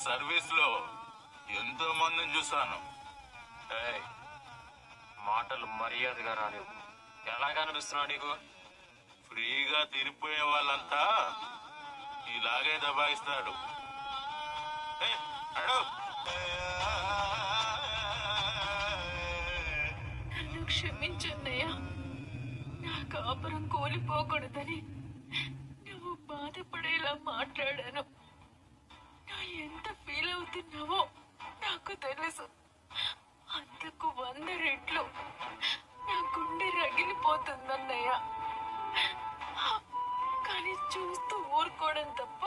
Service లో ఎంతో మందిని చూసాను. ఏయ్, మాటలు మర్యాదగా రాలేవు. ఎలా కనిపిస్తున్నావు నీకు? ఫ్రీగా తిరిగిపోయే వాళ్ళంతా ఇలాగే దబాయిస్తాడు. ఏయ్, అడు. నన్ను క్షమించన్నయ్యా. నా కాపురం కూలిపోకూడదని నువ్వు బాధపడేలా మాట్లాడాను. నువ్వు ఎంత ఫీల్ అవుతున్నావో నాకు తెలుసు. అంతకు 100 రెట్లు నా గుండె రగిలిపోతుందన్నయ్య. కానీ చూస్తూ ఊరుకోవడం తప్ప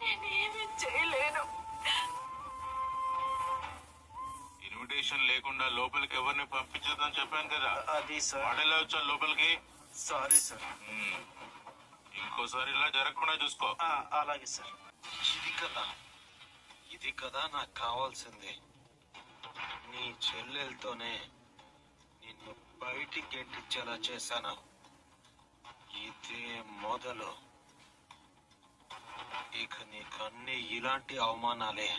నేనేమీ చేయలేను. ఇన్విటేషన్ లేకుండా లోపలికి ఎవరిని పంపించదని చెప్పాను కదా. అది సార్. వాడేలా వచ్చా లోపలికి? Sorry sir. ఇంకోసారి ఇలా జరగకుండా చూసుకో. అలాగే సార్. ఇది కదా నాకు కావాల్సింది. నీ చెల్లెలతోనే నిన్ను బయటికి గెంటించేలా చేశాను. ఇదే మొదలు. ఇక నీకన్నీ ఇలాంటి అవమానాలే.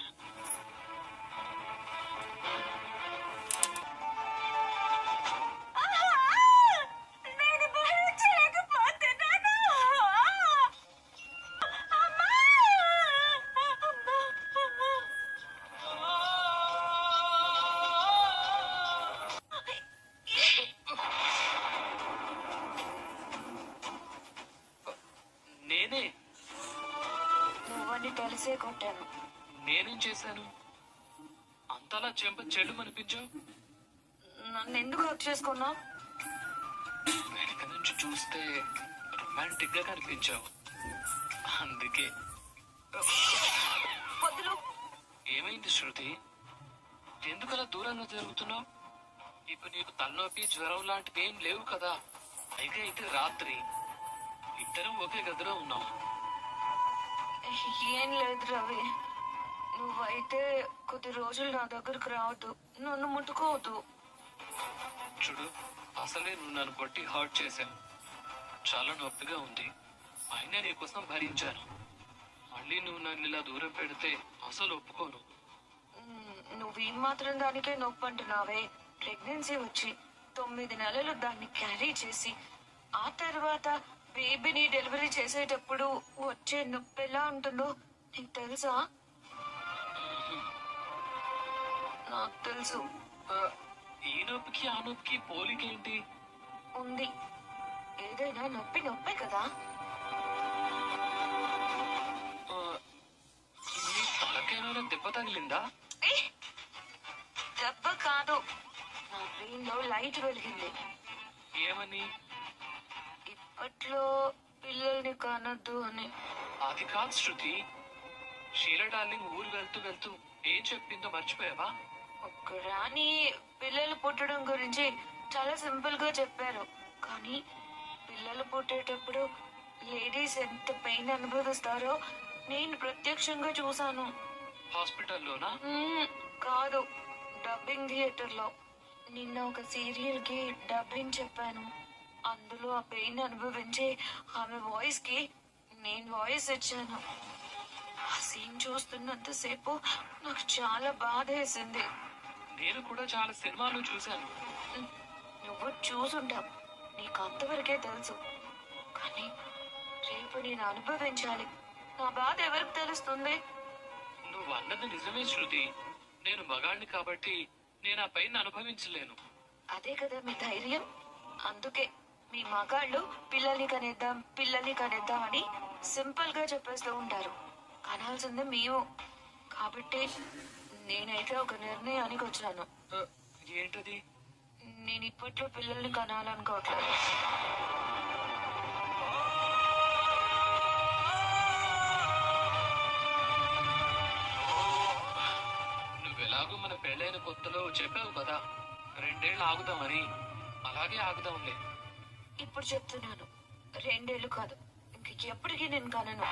నేనే. నువ్వని తెలిసే కొట్టాను. నేనేం చేశాను? అంతలా చెంప చెడు అనిపించావు. నన్ను ఎందుకు హక్ చేసుకున్నావు? వెనక నుంచి చూస్తే రొమాంటిక్ గా కనిపించావు, అందుకే. వదులు. ఏమైంది శృతి? ఎందుకలా దూరంగా జరుగుతున్నావు? ఇప్పుడు నీకు తలనొప్పి జ్వరం లాంటివి ఏం లేవు కదా. పైగా అయితే రాత్రి ఇద్దరం ఒకే గదిలో ఉన్నాం. ఏం లేదు రవి. నువ్వైతే కొద్ది రోజులు నా దగ్గరకు రావద్దు. నన్ను ముట్టుకోవద్దు. చూడు, అసలే నువ్వు నన్ను కొట్టి హర్ట్ చేశావు. చాలా నొప్పిగా ఉంది. అయినా నీకోసం భరించాను. మళ్ళీ నువ్వు నన్ను ఇలా దూరం పెడితే అసలు ఒప్పుకోను. నువ్వు ఈ మాత్రం దానికే నొప్పి అంటున్నావే. ప్రెగ్నెన్సీ వచ్చి 9 నెలలు దాన్ని క్యారీ చేసి ఆ తర్వాత బేబీని డెలివరీ చేసేటప్పుడు వచ్చే నొప్పి ఎలా ఉంటుందో నీకు తెలుసా? నాకు తెలుసు. ఈ నొప్పికి ఆ నొప్పికి పోలికేంటి ఉంది? ఏదైనా నొప్పి నొప్పే కదా. నీ తలకేమైనా దెబ్బ తగిలిందా? దెబ్బ కాదు, నా బ్రెయిన్ లో లైట్ వెలిగింది. ఏమని? ఇప్పట్లో పిల్లల్ని కనొద్దు అని. అది కాదు శృతి. షీలా డార్లింగ్ ఊరు వెళ్తూ వెళ్తూ ఏం చెప్పిందో మర్చిపోయావా? ఒక రాణి పిల్లలు పుట్టడం గురించి చాలా సింపుల్ గా చెప్పారు. కానీ పిల్లలు పుట్టేటప్పుడు లేడీస్ ఎంత పెయిన్ అనుభవిస్తారో నేను ప్రత్యక్షంగా చూసాను. హాస్పిటల్లోనా? కాదు, డబ్బింగ్ థియేటర్ లో. నిన్న ఒక సీరియల్ కి డబ్బింగ్ చెప్పాను. అందులో ఆ పెయిన్ అనుభవించి ఆమె వాయిస్ కి నేను వాయిస్ ఇచ్చాను. ఆ సీన్ చూస్తున్నంతసేపు నాకు చాలా బాధ వేసింది. నేను కూడా చాలా సినిమాలు చూశాను. నువ్వు చూసుంటావు, నీకు అంతవరకే తెలుసు. కానీ రేపు నేను అనుభవించాలి. నా బాధ ఎవరికి తెలుస్తుంది? నువ్వు అన్నది నిజమే శృతి. నేను మగాణ్ణి కాబట్టి నేను ఆ పైన అనుభవించలేను. అదే కదా మీ ధైర్యం. అందుకే మీ మగాళ్ళు పిల్లల్ని కనేద్దాం అని సింపుల్ గా చెప్పేస్తూ ఉంటారు. కనాల్సిందే మేము. కాబట్టి నేనైతే ఒక నిర్ణయానికి వచ్చాను. ఏంటది? నేను ఇప్పట్లో పిల్లల్ని కనాలనుకోవట్లేదు. నువ్వెలాగో మన పెళ్ళైన కొత్తలో చెప్పావు కదా, 2 ఏళ్ళు ఆగుదామని. అలాగే ఆగుదాంలే. ఇప్పుడు చెప్తున్నాను, 2 ఏళ్ళు కాదు, ఇంక ఎప్పటికీ నేను కనను.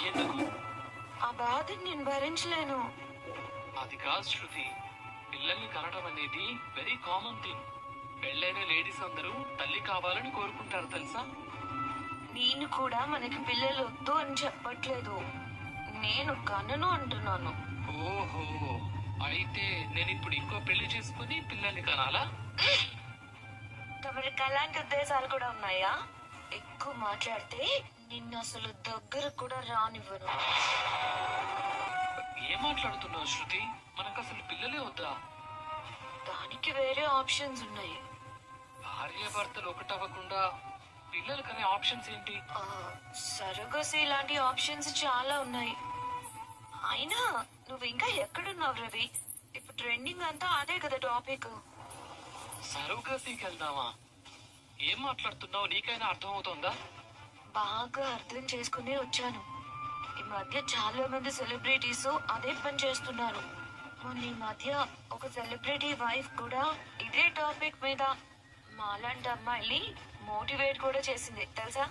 ఎందుకు? ఆ బాధని నేను భరించలేను. అది కాదు శృతి. పిల్లల్ని కనడం అనేది వెరీ కామన్ థింగ్. పెళ్ళైన లేడీస్ అందరూ తల్లి కావాలని కోరుకుంటారు తెలుసా? నేను కూడా మనకి పిల్లలు వద్దు అని చెప్పట్లేదు. నేను కనను అంటున్నాను. ఓహో, అయితే నేను ఇప్పుడు ఇంకో పెళ్లి చేసుకుని పిల్లల్ని కనాలా? తమరికి అలాంటి ఉద్దేశాలు కూడా ఉన్నాయా? ఎక్కువ మాట్లాడితే నిన్ను అసలు దగ్గర కూడా రానివ్వను. ఏం మాట్లాడుతున్నావు శృతి? మనకు అసలు పిల్లలే వద్దా? దానికి వేరే ఆప్షన్స్ ఉన్నాయి. భార్య భర్తలు ఒకటవ్వకుండా పిల్లలు కనే ఆప్షన్స్ ఏంటి? సరగసి ఇలాంటి ఆప్షన్స్ చాలా ఉన్నాయి. అయినా నువ్వు ఇంకా ఎక్కడున్నావు రవి? ఇప్పుడు ట్రెండింగ్ అంతా అదే కదా టాపిక్. సరోగసీకి వెళ్దామా? ఏం మాట్లాడుతున్నావు? నీకైనా అర్థమవుతోందా? బాగా అర్థం చేసుకుని వచ్చాను. ఈ మధ్య చాలా మంది సెలబ్రిటీస్ అదే పని చేస్తున్నారు. మొన్న ఈ మధ్య ఒక సెలబ్రిటీ వైఫ్ కూడా ఇదే టాపిక్ మీద మాలాంటి అమ్మాయిని మోటివేట్ కూడా చేసింది తెలుసా?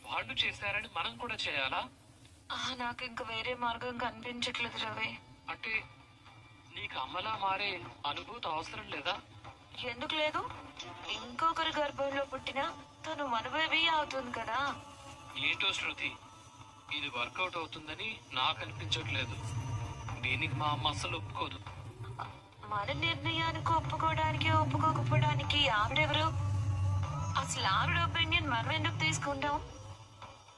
వాళ్ళు చేశారని మనం కూడా చేయాలా? నాకు ఇంక వేరే మార్గం కనిపించట్లేదు రవి. అంటే నీకు అమ్మలా మారే అనుభూతి అవసరం లేదా? ఎందుకు లేదు? ఇంకొకరి గర్భంలో పుట్టినా తను మన బేబీ అవుతుంది కదా. ఏంటో శృతి, ఇది వర్కౌట్ అవుతుందని నాకు అనిపించట్లేదు. దీనికి మా అమ్మ అస్సలు ఒప్పుకోదు. మన నిర్ణయానికి ఒప్పుకోవడానికి ఒప్పుకోకపోవడానికి ఆవిడెవరు? అసలు ఆవిడ ఒపీనియన్ మనం ఎందుకు తీసుకుంటాం?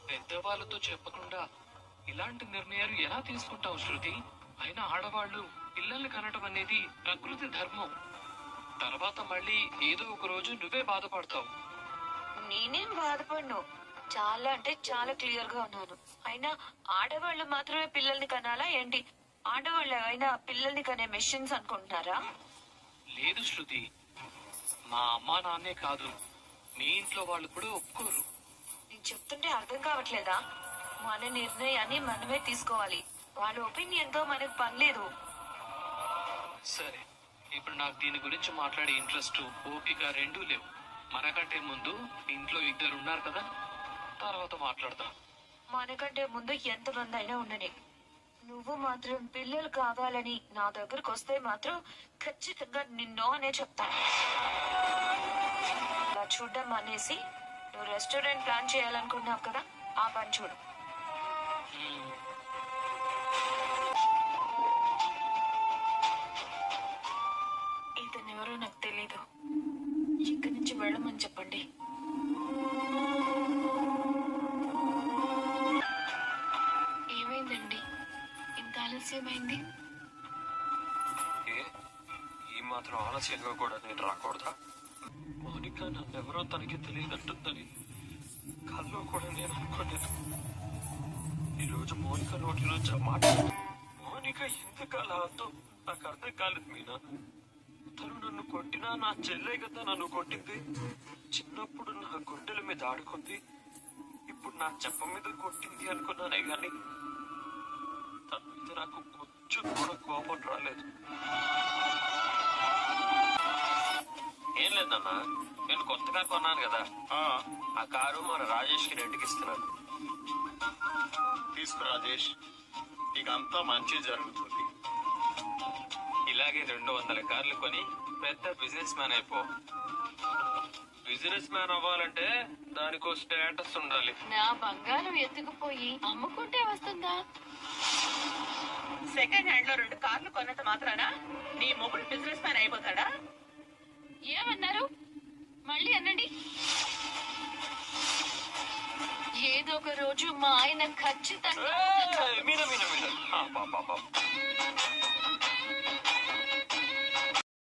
పెద్దవాళ్ళతో చెప్పకుండా ఇలాంటి నిర్ణయాలు ఎలా తీసుకుంటావు శృతి? అయినా ఆడవాళ్ళు పిల్లల్ని కనటం అనేది ప్రకృతి ధర్మం. తర్వాత మళ్ళీ ఏదో ఒక రోజు నువ్వే బాధపడతావు. నేనేం బాధపడను. చాలా అంటే చాలా క్లియర్ గా ఉన్నాను. అయినా ఆడవాళ్ళు మాత్రమే పిల్లల్ని కనాలా ఏంటి? ఆడవాళ్ళు ఏమైనా పిల్లల్ని కనే మెషిన్స్ అనుకుంటున్నారా? లేదు శృతి, మా అమ్మా నాన్నే కాదు, మీ ఇంట్లో వాళ్ళు కూడా ఒప్పుకోరు. నేను చెప్తుంటే అర్థం కావట్లేదా? మన నిర్ణయాన్ని మనమే తీసుకోవాలి. వాళ్ళ ఒపీనియన్ తో మనకు పని లేదు. సరే, ఇప్పుడు నాకు దీని గురించి మాట్లాడే ఇంట్రెస్ట్, ఓపిక రెండూ లేవు. మనకంటే ముందు ఇంట్లో ఇద్దరు ఉన్నారు కదా, తర్వాత మాట్లాడదాం. మనకంటే ముందు ఎంతమంది అయినా ఉండని, నువ్వు మాత్రం పిల్లలు కావాలని నా దగ్గరకు వస్తే మాత్రం ఖచ్చితంగా నిన్నో అనే చెప్తాను. అలా చూడడం మానేసి నువ్వు రెస్టారెంట్ ప్లాన్ చేయాలనుకున్నావు కదా, ఆ పని చూడు. ఇతనెవరో నాకు తెలీదు. ఇక్కడి నుంచి వెళ్ళమని చెప్పండి. ఏమైందండి? ఇంత ఆలస్యమైంది? ఈ మాత్రం ఆలస్యంగా కూడా నేను రాకూడదా? మౌనిక నన్నెవరో తనకి తెలియదంటుందని కల్లో కూడా నేను అనుకోలేదు. ఈరోజు మౌనిక నోటిలోంచి మాట, మౌనిక ఎందుకు అలా అందో నాకు అర్థం కాలేదు మీనా. తను నన్ను కొట్టినా నా చెల్లె కదా నన్ను కొట్టింది. చిన్నప్పుడు నా గుండెల మీద ఆడుకుంది, ఇప్పుడు నా చెప్ప మీద కొట్టింది అనుకున్నానే గాని తన మీద నాకు కొంచెం కూడా కోపం రాలేదు. ఏం లేదన్నా, నేను కొత్తగా కొన్నాను కదా ఆ కారు మన రాజేష్ కి రెంట్కి ఇస్తున్నాను. తీసుకు రాజేష్, నీకంతా మంచి జరుగుతుంది. ఇలాగే 200 కార్లు కొని పెద్ద బిజినెస్ మ్యాన్ అయిపో. బిజినెస్ మ్యాన్ అవ్వాలంటే దానికో స్టేటస్ ఉండాలి. నా బంగారం ఎత్తుకుపోయి అమ్ముకుంటే వస్తుందా? సెకండ్ హ్యాండ్ లో 2 కార్లు కొన్నంత మాత్రాన నీ మొగుడు బిజినెస్ మ్యాన్ అయిపోతాడా? ఏమన్నారు? మళ్ళీ అనండి. ఏదో ఒక రోజు మా ఆయన ఖచ్చితంగా మీనా మీనా మీనా,